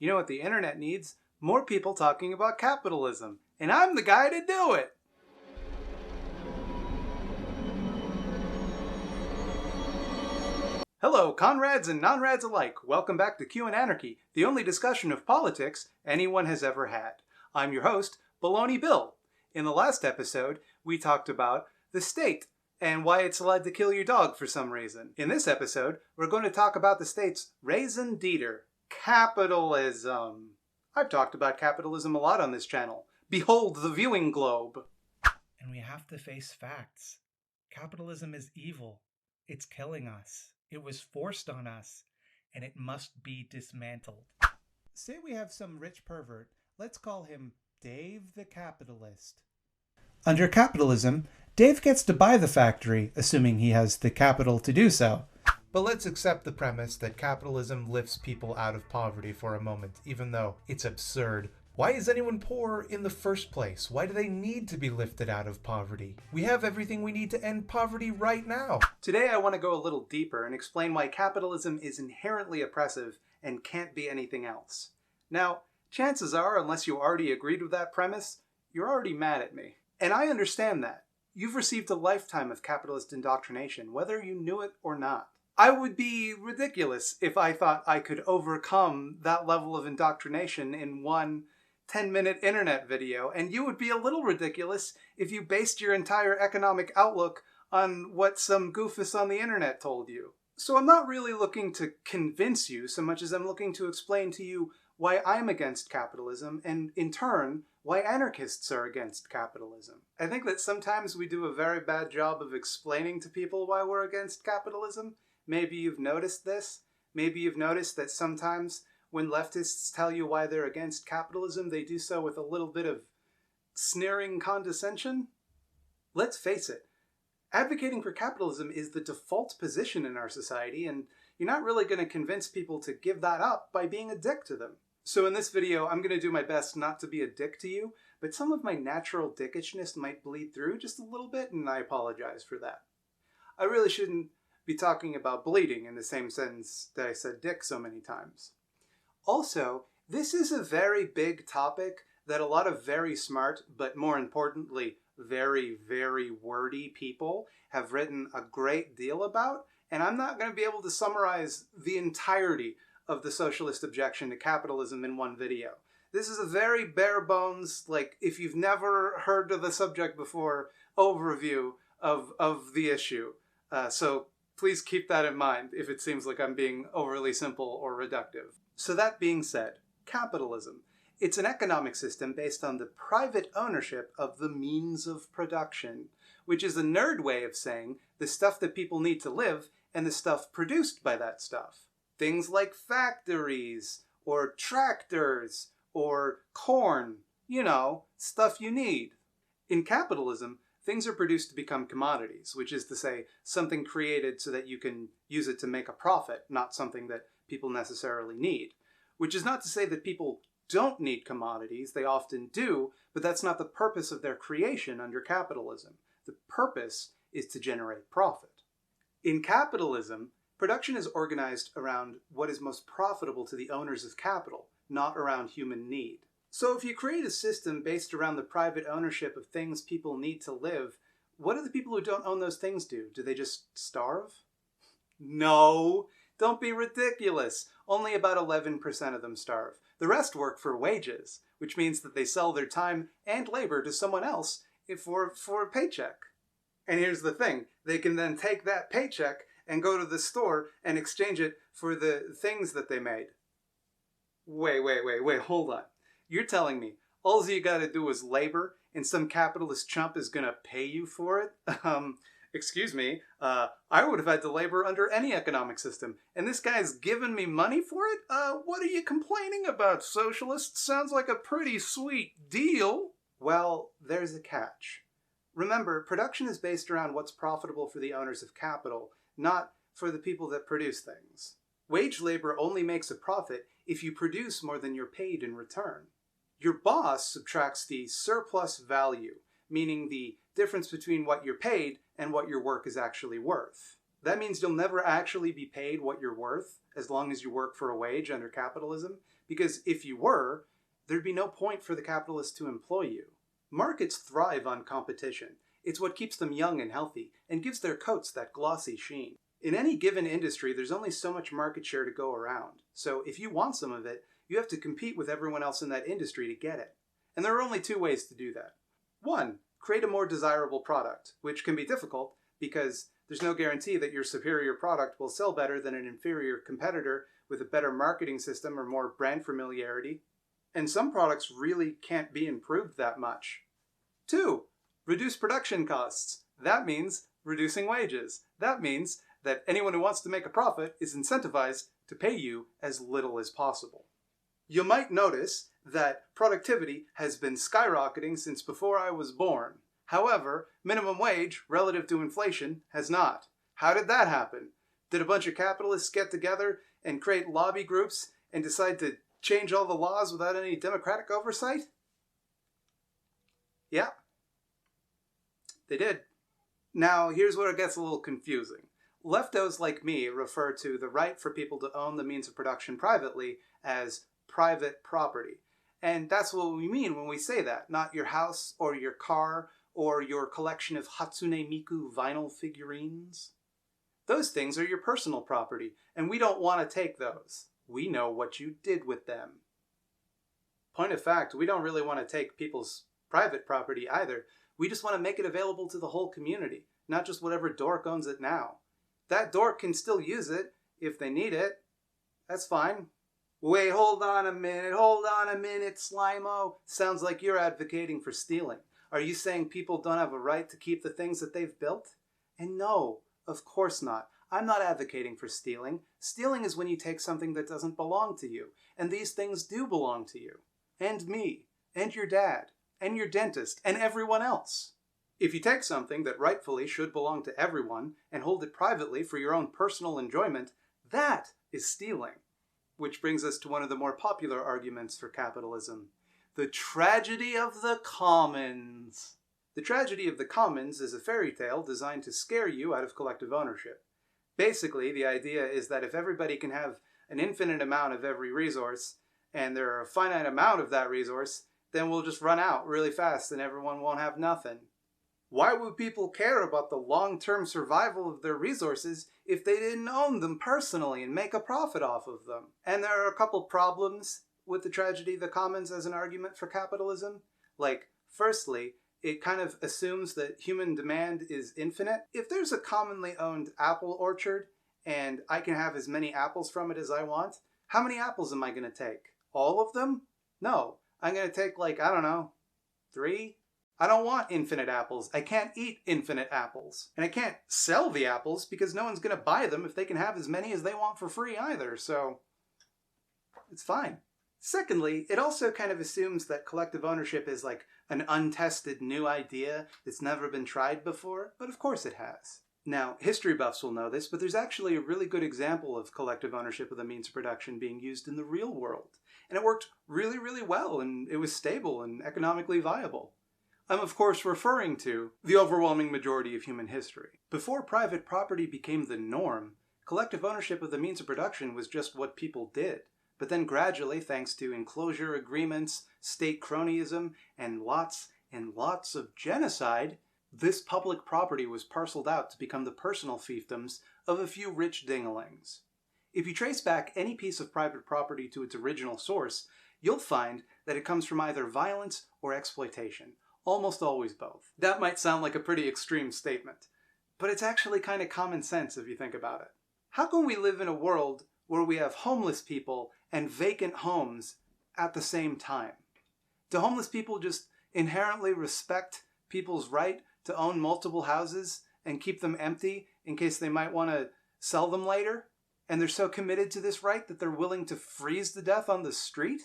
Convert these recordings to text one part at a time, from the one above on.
You know what the internet needs? More people talking about capitalism. And I'm the guy to do it! Hello, Conrads and non-rads alike. Welcome back to Q and Anarchy, the only discussion of politics anyone has ever had. I'm your host, Baloney Bill. In the last episode, we talked about the state and why it's allowed to kill your dog for some reason. In this episode, we're going to talk about the state's raison d'etre, capitalism. I've talked about capitalism a lot on this channel. Behold the viewing globe. And we have to face facts. Capitalism is evil. It's killing us. It was forced on us, and it must be dismantled. Say we have some rich pervert. Let's call him Dave the Capitalist. Under capitalism, Dave gets to buy the factory, assuming he has the capital to do so. But let's accept the premise that capitalism lifts people out of poverty for a moment, even though it's absurd. Why is anyone poor in the first place? Why do they need to be lifted out of poverty? We have everything we need to end poverty right now. Today I want to go a little deeper and explain why capitalism is inherently oppressive and can't be anything else. Now, chances are, unless you already agreed with that premise, you're already mad at me. And I understand that. You've received a lifetime of capitalist indoctrination, whether you knew it or not. I would be ridiculous if I thought I could overcome that level of indoctrination in one 10-minute internet video, and you would be a little ridiculous if you based your entire economic outlook on what some goofus on the internet told you. So I'm not really looking to convince you so much as I'm looking to explain to you why I'm against capitalism, and in turn, why anarchists are against capitalism. I think that sometimes we do a very bad job of explaining to people why we're against capitalism. Maybe you've noticed this. Maybe you've noticed that sometimes when leftists tell you why they're against capitalism, they do so with a little bit of sneering condescension. Let's face it, advocating for capitalism is the default position in our society, and you're not really going to convince people to give that up by being a dick to them. So in this video, I'm going to do my best not to be a dick to you, but some of my natural dickishness might bleed through just a little bit, and I apologize for that. I really shouldn't be talking about bleeding in the same sentence that I said dick so many times. Also, this is a very big topic that a lot of very smart, but more importantly, very, very wordy people have written a great deal about, and I'm not going to be able to summarize the entirety of the socialist objection to capitalism in one video. This is a very bare bones, like, if you've never heard of the subject before, overview of the issue. So please keep that in mind if it seems like I'm being overly simple or reductive. So that being said, capitalism. It's an economic system based on the private ownership of the means of production, which is a nerd way of saying the stuff that people need to live and the stuff produced by that stuff. Things like factories, or tractors, or corn, you know, stuff you need. In capitalism, things are produced to become commodities, which is to say, something created so that you can use it to make a profit, not something that people necessarily need. Which is not to say that people don't need commodities, they often do, but that's not the purpose of their creation under capitalism. The purpose is to generate profit. In capitalism, production is organized around what is most profitable to the owners of capital, not around human need. So if you create a system based around the private ownership of things people need to live, what do the people who don't own those things do? Do they just starve? No! Don't be ridiculous. Only about 11% of them starve. The rest work for wages, which means that they sell their time and labor to someone else for a paycheck. And here's the thing. They can then take that paycheck and go to the store and exchange it for the things that they made. Wait, hold on. You're telling me all you gotta do is labor and some capitalist chump is gonna pay you for it? Excuse me, I would have had to labor under any economic system, and this guy's giving me money for it? What are you complaining about, socialist? Sounds like a pretty sweet deal. Well, there's a catch. Remember, production is based around what's profitable for the owners of capital, not for the people that produce things. Wage labor only makes a profit if you produce more than you're paid in return. Your boss subtracts the surplus value, meaning the difference between what you're paid and what your work is actually worth. That means you'll never actually be paid what you're worth as long as you work for a wage under capitalism, because if you were, there'd be no point for the capitalists to employ you. Markets thrive on competition. It's what keeps them young and healthy, and gives their coats that glossy sheen. In any given industry, there's only so much market share to go around. So if you want some of it, you have to compete with everyone else in that industry to get it. And there are only two ways to do that. One, create a more desirable product, which can be difficult because there's no guarantee that your superior product will sell better than an inferior competitor with a better marketing system or more brand familiarity. And some products really can't be improved that much. Two, reduce production costs. That means reducing wages. That means that anyone who wants to make a profit is incentivized to pay you as little as possible. You might notice that productivity has been skyrocketing since before I was born. However, minimum wage, relative to inflation, has not. How did that happen? Did a bunch of capitalists get together and create lobby groups and decide to change all the laws without any democratic oversight? Yeah, they did. Now, here's where it gets a little confusing. Leftos like me refer to the right for people to own the means of production privately as private property. And that's what we mean when we say that, not your house or your car or your collection of Hatsune Miku vinyl figurines. Those things are your personal property, and we don't want to take those. We know what you did with them. Point of fact, we don't really want to take people's private property either. We just want to make it available to the whole community, not just whatever dork owns it now. That dork can still use it if they need it. That's fine. Wait, hold on a minute, Slimo. Sounds like you're advocating for stealing. Are you saying people don't have a right to keep the things that they've built? And no, of course not. I'm not advocating for stealing. Stealing is when you take something that doesn't belong to you. And these things do belong to you. And me. And your dad. And your dentist. And everyone else. If you take something that rightfully should belong to everyone and hold it privately for your own personal enjoyment, that is stealing. Which brings us to one of the more popular arguments for capitalism. The tragedy of the commons. The tragedy of the commons is a fairy tale designed to scare you out of collective ownership. Basically, the idea is that if everybody can have an infinite amount of every resource, and there are a finite amount of that resource, then we'll just run out really fast and everyone won't have nothing. Why would people care about the long-term survival of their resources if they didn't own them personally and make a profit off of them? And there are a couple problems with the tragedy of the commons as an argument for capitalism. Like, firstly, it kind of assumes that human demand is infinite. If there's a commonly owned apple orchard and I can have as many apples from it as I want, how many apples am I going to take? All of them? No. I'm going to take, 3? I don't want infinite apples. I can't eat infinite apples. And I can't sell the apples because no one's going to buy them if they can have as many as they want for free either, so it's fine. Secondly, it also kind of assumes that collective ownership is like an untested new idea that's never been tried before, but of course it has. Now, history buffs will know this, but there's actually a really good example of collective ownership of the means of production being used in the real world. And it worked really, really well, and it was stable and economically viable. I'm of course referring to the overwhelming majority of human history. Before private property became the norm, collective ownership of the means of production was just what people did. But then gradually, thanks to enclosure agreements, state cronyism, and lots of genocide, this public property was parceled out to become the personal fiefdoms of a few rich dinglings. If you trace back any piece of private property to its original source, you'll find that it comes from either violence or exploitation. Almost always both. That might sound like a pretty extreme statement, but it's actually kind of common sense if you think about it. How can we live in a world where we have homeless people and vacant homes at the same time? Do homeless people just inherently respect people's right to own multiple houses and keep them empty in case they might want to sell them later? And they're so committed to this right that they're willing to freeze to death on the street?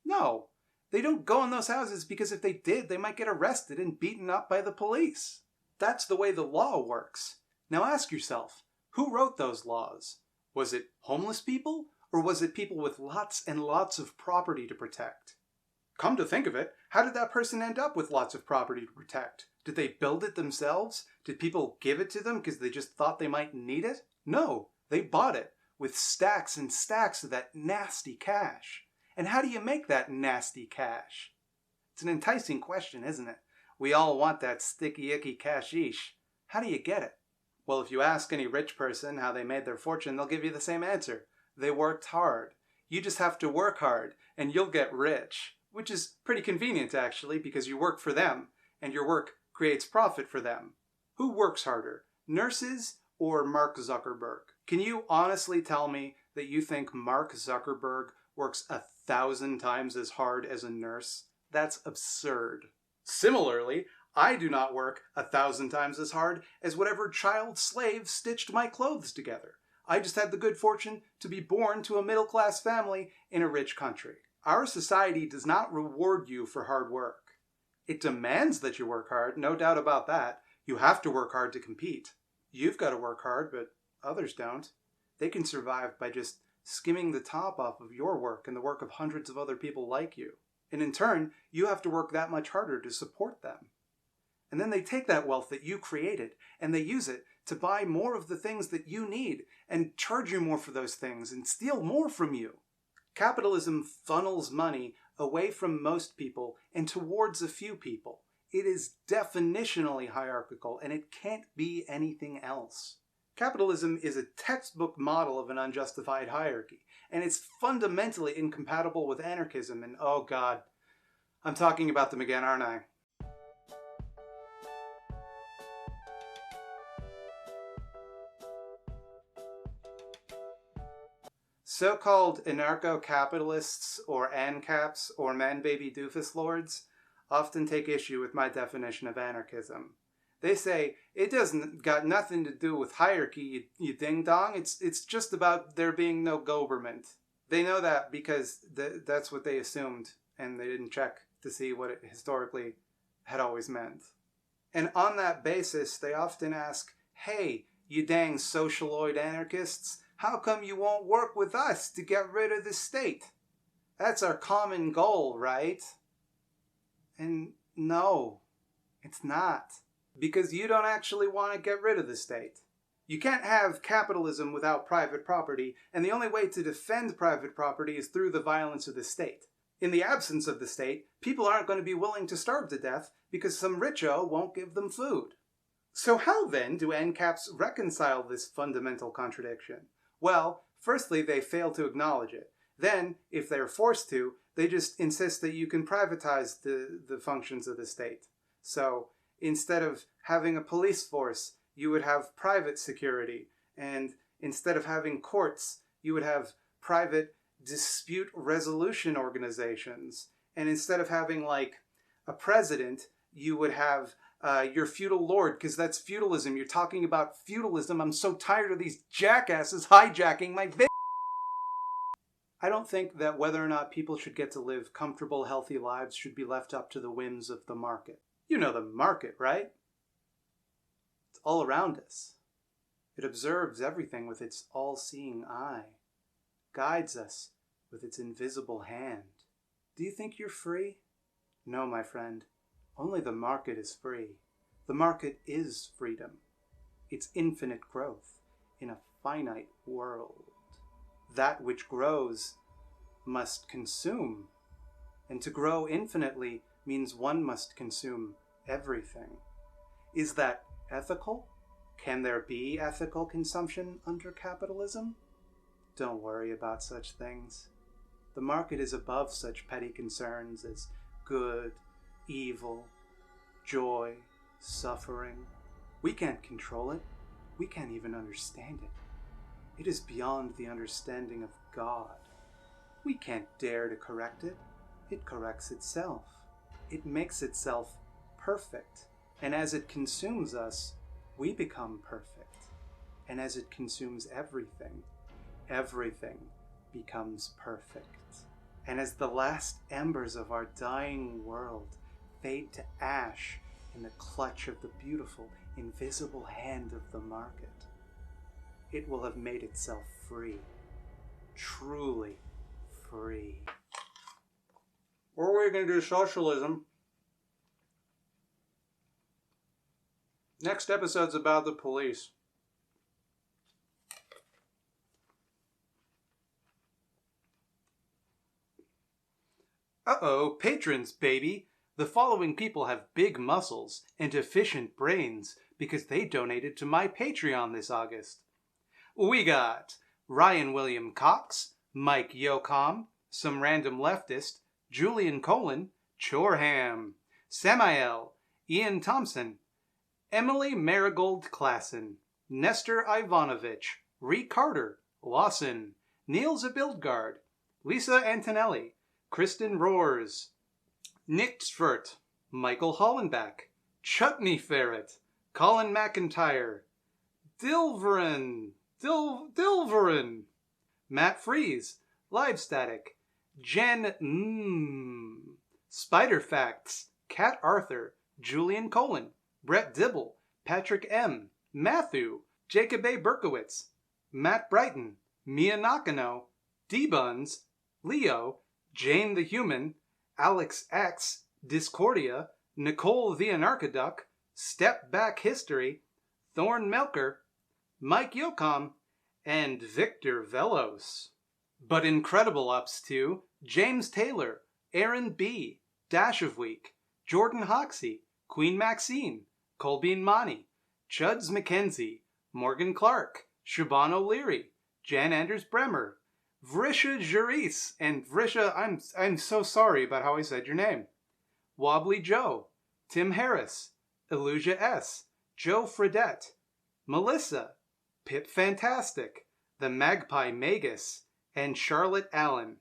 No. They don't go in those houses because if they did, they might get arrested and beaten up by the police. That's the way the law works. Now ask yourself, who wrote those laws? Was it homeless people, or was it people with lots and lots of property to protect? Come to think of it, how did that person end up with lots of property to protect? Did they build it themselves? Did people give it to them because they just thought they might need it? No, they bought it with stacks and stacks of that nasty cash. And how do you make that nasty cash? It's an enticing question, isn't it? We all want that sticky, icky cashish. How do you get it? Well, if you ask any rich person how they made their fortune, they'll give you the same answer. They worked hard. You just have to work hard, and you'll get rich. Which is pretty convenient, actually, because you work for them, and your work creates profit for them. Who works harder, nurses or Mark Zuckerberg? Can you honestly tell me that you think Mark Zuckerberg works 1,000 times as hard as a nurse? That's absurd. Similarly, I do not work 1,000 times as hard as whatever child slave stitched my clothes together. I just had the good fortune to be born to a middle-class family in a rich country. Our society does not reward you for hard work. It demands that you work hard, no doubt about that. You have to work hard to compete. You've got to work hard, but others don't. They can survive by just skimming the top off of your work and the work of hundreds of other people like you. And in turn, you have to work that much harder to support them. And then they take that wealth that you created and they use it to buy more of the things that you need and charge you more for those things and steal more from you. Capitalism funnels money away from most people and towards a few people. It is definitionally hierarchical and it can't be anything else. Capitalism is a textbook model of an unjustified hierarchy, and it's fundamentally incompatible with anarchism, and oh god, I'm talking about them again, aren't I? So-called anarcho-capitalists or ancaps or man-baby doofus lords often take issue with my definition of anarchism. They say, it doesn't got nothing to do with hierarchy, you ding-dong. It's just about there being no government. They know that because that's what they assumed, and they didn't check to see what it historically had always meant. And on that basis, they often ask, hey, you dang socialoid anarchists, how come you won't work with us to get rid of the state? That's our common goal, right? And no, it's not. Because you don't actually want to get rid of the state. You can't have capitalism without private property, and the only way to defend private property is through the violence of the state. In the absence of the state, people aren't going to be willing to starve to death because some richo won't give them food. So how then do ancaps reconcile this fundamental contradiction? Well, firstly, they fail to acknowledge it. Then, if they're forced to, they just insist that you can privatize the functions of the state. So, instead of having a police force, you would have private security. And instead of having courts, you would have private dispute resolution organizations. And instead of having, like, a president, you would have your feudal lord, because that's feudalism. You're talking about feudalism. I'm so tired of these jackasses hijacking my video. I don't think that whether or not people should get to live comfortable, healthy lives should be left up to the whims of the market. You know the market, right? It's all around us. It observes everything with its all-seeing eye, guides us with its invisible hand. Do you think you're free? No, my friend. Only the market is free. The market is freedom. It's infinite growth in a finite world. That which grows must consume. And to grow infinitely means one must consume everything. Is that ethical? Can there be ethical consumption under capitalism? Don't worry about such things. The market is above such petty concerns as good, evil, joy, suffering. We can't control it. We can't even understand it. It is beyond the understanding of God. We can't dare to correct it. It corrects itself. It makes itself perfect. And as it consumes us, we become perfect. And as it consumes everything, everything becomes perfect. And as the last embers of our dying world fade to ash in the clutch of the beautiful, invisible hand of the market, it will have made itself free. Truly free. Or we're going to do socialism. Next episode's about the police. Uh-oh, patrons, baby. The following people have big muscles and efficient brains because they donated to my Patreon this August. We got Ryan William Cox, Mike Yocom, some random leftist, Julian Colin, Chorham, Samael, Ian Thompson, Emily Marigold Klassen, Nestor Ivanovich, Reek Carter, Lawson, Neil Zabildgard, Lisa Antonelli, Kristen Roars, Nick Svert, Michael Hollenbach, Chutney Ferret, Colin McIntyre, Dilverin, Matt Freeze, Live Static, Jen Spider Facts, Kat Arthur, Julian Colin, Brett Dibble, Patrick M, Matthew, Jacob A. Berkowitz, Matt Brighton, Mia Nakano, D-Buns, Leo, Jane the Human, Alex X, Discordia, Nicole the Anarchiduck, Step Back History, Thorn Melker, Mike Yocom, and Victor Velos. But incredible ups to James Taylor, Aaron B, Dash of Week, Jordan Hoxie, Queen Maxine, Colbean Mani, Chuds McKenzie, Morgan Clark, Siobhan O'Leary, Jan Anders Bremer, Vrisha Juris, and Vrisha, I'm so sorry about how I said your name. Wobbly Joe, Tim Harris, Illusia S, Joe Fredette, Melissa, Pip Fantastic, The Magpie Magus, and Charlotte Allen.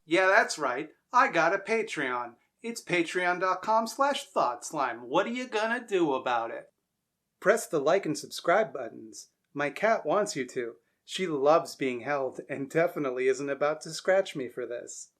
Yeah, that's right. I got a Patreon. It's patreon.com/thoughtslime. What are you gonna do about it? Press the like and subscribe buttons. My cat wants you to. She loves being held and definitely isn't about to scratch me for this.